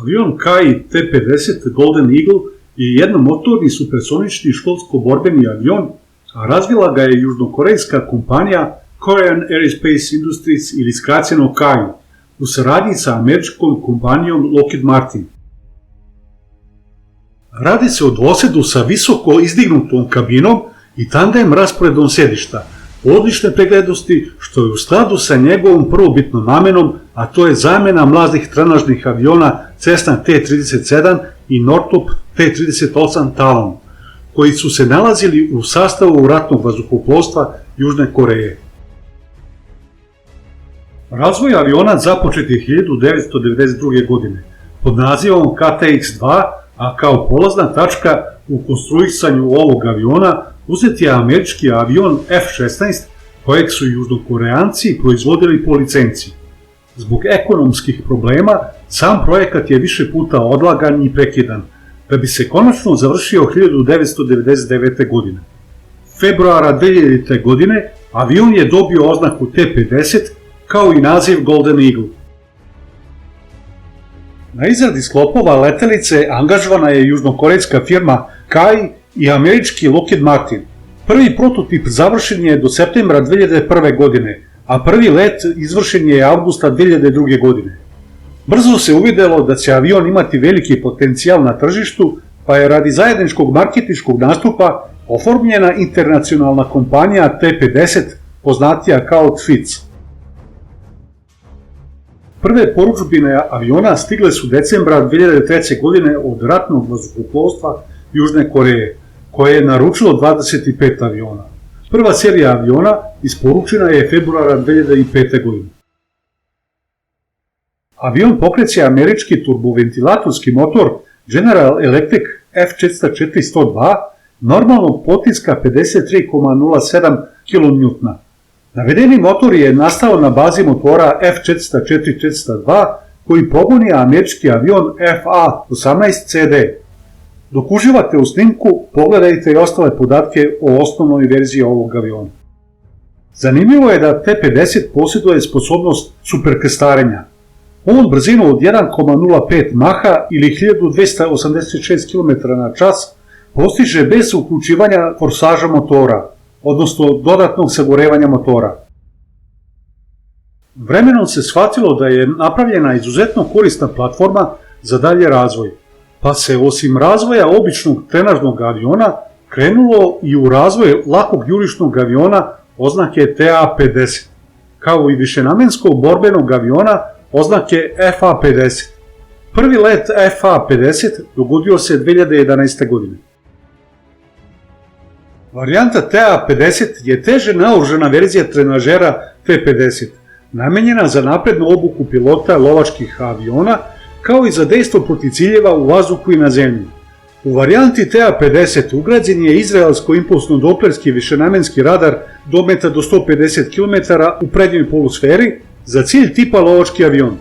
Avion KAI T-50 Golden Eagle je jednomotorni supersonični školsko-borbeni avion, a razvila ga je južnokorejska kompanija Korean Aerospace Industries ili skraćeno KAI, u saradnji sa američkom kompanijom Lockheed Martin. Radi se o dvosedu sa visoko izdignutom kabinom i tandem rasporedom sedišta, odlične preglednosti, što je u skladu sa njegovom prvobitnom namenom, a to je zamena mlaznih trenažnih aviona Cessna T-37 i Northrop T-38 Talon, koji su se nalazili u sastavu ratnog vazduhoplovstva Južne Koreje. Razvoj aviona započet je 1992. godine pod nazivom KTX-2, a kao polazna tačka u konstruisanju ovog aviona uzet je američki avion F-16, kojeg su južnokoreanci proizvodili po licenciji. Zbog ekonomskih problema, sam projekat je više puta odlagan i prekidan, da bi se konačno završio 1999. godine. Februara 2000. godine avion je dobio oznaku T-50, kao i naziv Golden Eagle. Na izradi sklopova letelice angažovana je južnokorejska firma KAI i američki Lockheed Martin. Prvi prototip završen je do septembra 2001. godine, a prvi let izvršen je avgusta 2002. godine. Brzo se uvidelo da će avion imati veliki potencijal na tržištu, pa je radi zajedničkog marketinškog nastupa oformljena internacionalna kompanija T-50, poznatija kao TFIC. Prve porudžbine aviona stigle su decembra 2003. godine od ratnog vazduhoplovstva Južne Koreje, koje je naručilo 25 aviona. Prva serija aviona isporučena je februara 2005. godine. Avion pokreće američki turboventilatorski motor General Electric F-404-102 normalnog potiska 53,07 kN. Navedeni motor je nastao na bazi motora F-404-402 koji pogoni američki avion FA-18CD. Dok uživate u snimku, pogledajte i ostale podatke o osnovnoj verziji ovog aviona. Zanimljivo je da T-50 posjeduje sposobnost superkrstarenja. On brzinu od 1,05 maha ili 1286 km/h postiže bez uključivanja forsaža motora, odnosno dodatnog sagorevanja motora. Vremenom se shvatilo da je napravljena izuzetno korisna platforma za dalje razvoj, pa se osim razvoja običnog trenažnog aviona krenulo i u razvoj lakog jurišnog aviona oznake TA-50, kao i višenamenskog borbenog aviona oznake FA-50. Prvi let FA-50 dogodio se 2011. godine. Varijanta TA-50 je teže naoružana verzija trenažera T-50, namenjena za naprednu obuku pilota lovačkih aviona, kao i za dejstvo protiv ciljeva u vazduhu i na zemlji. U varijanti TA-50 ugrađen je izraelsko-impulsno-doplerski višenamenski radar dometa do 150 km u prednjoj polusferi za cilj tipa lovački avion.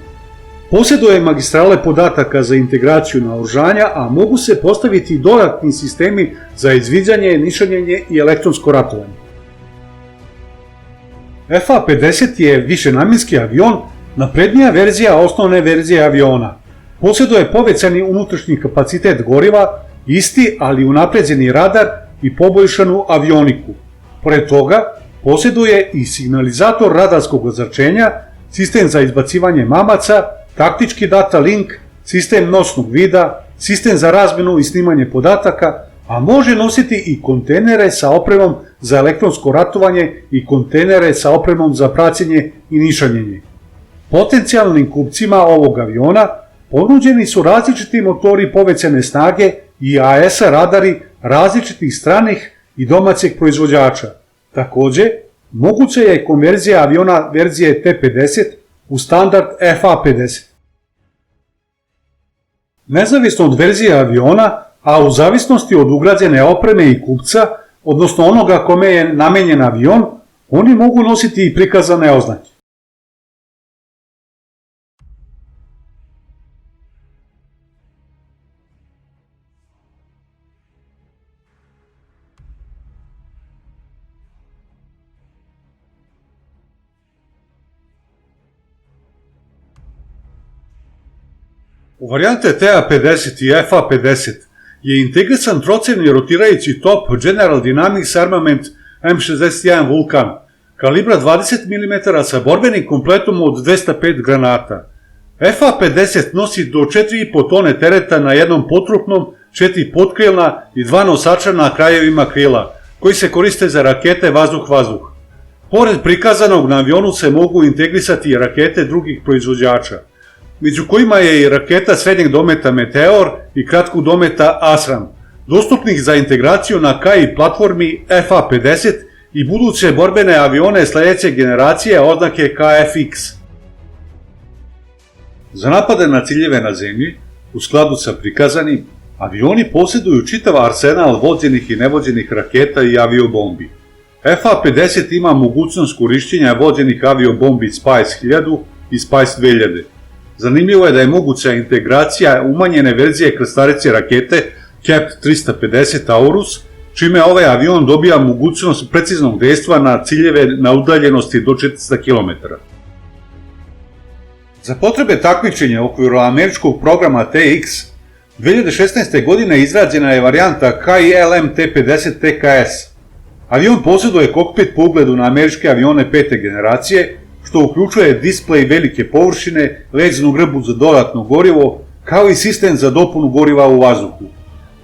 Posjeduje magistrale podataka za integraciju naoružanja, a mogu se postaviti i dodatni sistemi za izviđanje, nišanjenje i elektronsko ratovanje. FA-50 je višenamenski avion, naprednija verzija osnovne verzije aviona. Posjeduje povećani unutrašnji kapacitet goriva, isti ali unapređeni radar i poboljšanu avioniku. Pored toga, posjeduje i signalizator radarskog ozračenja, sistem za izbacivanje mamaca, taktički data link, sistem nosnog vida, sistem za razmjenu i snimanje podataka, a može nositi i kontejnere sa opremom za elektronsko ratovanje i kontejnere sa opremom za praćenje i nišanjenje. Potencijalnim kupcima ovog aviona ponuđeni su različiti motori povećane snage i AESA radari različitih stranih i domaćeg proizvođača. Takođe, moguća je konverzija aviona verzije T-50 u standard FA-50. Nezavisno od verzije aviona, a u zavisnosti od ugrađene opreme i kupca, odnosno onoga kome je namenjen avion, oni mogu nositi i prikazane oznake. U varijante TA-50 i FA-50 je integrisan trocevni rotirajući top General Dynamics Armament M61 Vulcan, kalibra 20 mm sa borbenim kompletom od 205 granata. FA-50 nosi do 4,5 tone tereta na jednom potrupnom, 4 potkrilna i 2 nosača na krajevima krila, koji se koriste za rakete vazduh-vazduh. Pored prikazanog, na avionu se mogu integrisati i rakete drugih proizvođača, među kojima je i raketa srednjeg dometa Meteor i kratkog dometa Asram, dostupnih za integraciju na KI platformi FA-50 i buduće borbene avione sledeće generacije oznake KFX. Za napade na ciljeve na zemlji, u skladu sa prikazanim, avioni posjeduju čitav arsenal vođenih i nevođenih raketa i aviobombi. FA-50 ima mogućnost korišćenja vođenih aviobombi Spice 1000 i Spice 2000. Zanimljivo je da je moguća integracija umanjene verzije krstarice rakete CAPT 350 Taurus, čime ovaj avion dobija mogućnost preciznog dejstva na ciljeve na udaljenosti do 400 km. Za potrebe takmičenja u okviru američkog programa TX, 2016. godine izrađena je varijanta KI-LM T-50 TKS. Avion posjeduje kokpit po ugledu na američke avione 5. generacije, što uključuje displej velike površine, leđnu grbu za dodatno gorivo, kao i sistem za dopunu goriva u vazduhu.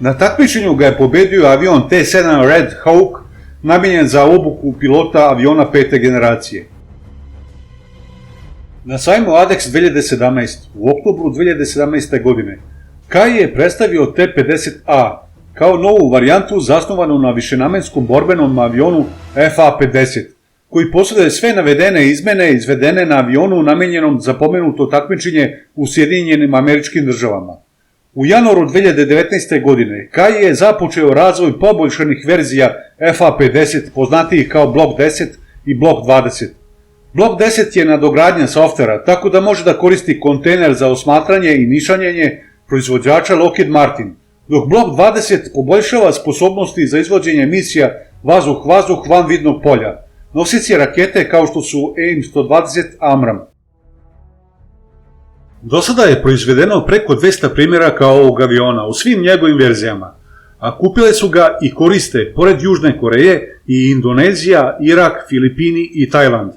Na takmičenju ga je pobedio avion T-7 Red Hawk, namijenjen za obuku pilota aviona 5. generacije. Na sajmu ADEX 2017 u oktobru 2017. godine KAI je predstavio T-50A kao novu varijantu zasnovanu na višenamenskom borbenom avionu FA-50, koji posjeduje sve navedene izmene izvedene na avionu namenjenom za pomenuto takmičenje u Sjedinjenim Američkim Državama. U januaru 2019. godine KAI je započeo razvoj poboljšanih verzija FA-50 poznatijih kao Block 10 i Block 20. Block 10 je nadogradnja softvera, tako da može da koristi kontejner za osmatranje i nišanjenje proizvođača Lockheed Martin, dok Block 20 poboljšava sposobnosti za izvođenje misija vazduh-vazduh van vidnog polja, nosioci rakete kao što su AIM-120 AMRAAM. Do sada je proizvedeno preko 200 primjeraka ovog aviona u svim njegovim verzijama, a kupile su ga i koriste, pored Južne Koreje, i Indonezija, Irak, Filipini i Tajland.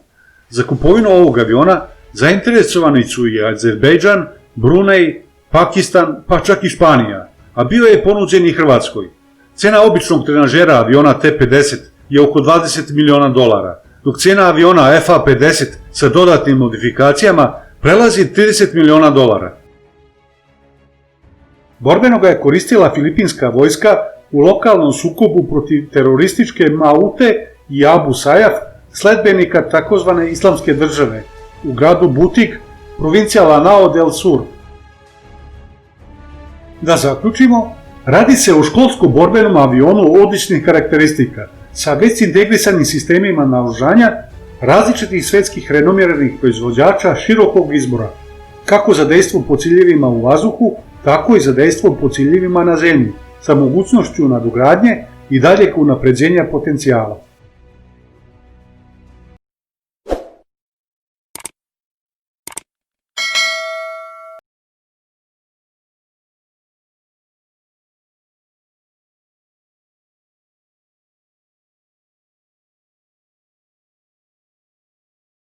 Za kupovinu ovog aviona zainteresovani su i Azerbejdžan, Brunei, Pakistan, pa čak i Španija, a bio je ponuđen i Hrvatskoj. Cena običnog trenažera aviona T-50 je oko $20 miliona, dok cena aviona FA-50 sa dodatnim modifikacijama prelazi $30 miliona. Borbeno ga je koristila filipinska vojska u lokalnom sukobu protiv terorističke Maute i Abu Sajaf, sledbenika takozvane islamske države, u gradu Butik, provincija Lanao del Sur. Da zaključimo, radi se o školsko-borbenom avionu odličnih karakteristika, sa već integrisanim sistemima naoružanja različitih svetskih renomiranih proizvođača širokog izbora, kako za dejstvo po ciljevima u vazduhu, tako i za dejstvo po ciljevima na zemlji, sa mogućnošću nadogradnje i daljeg unapređenja potencijala.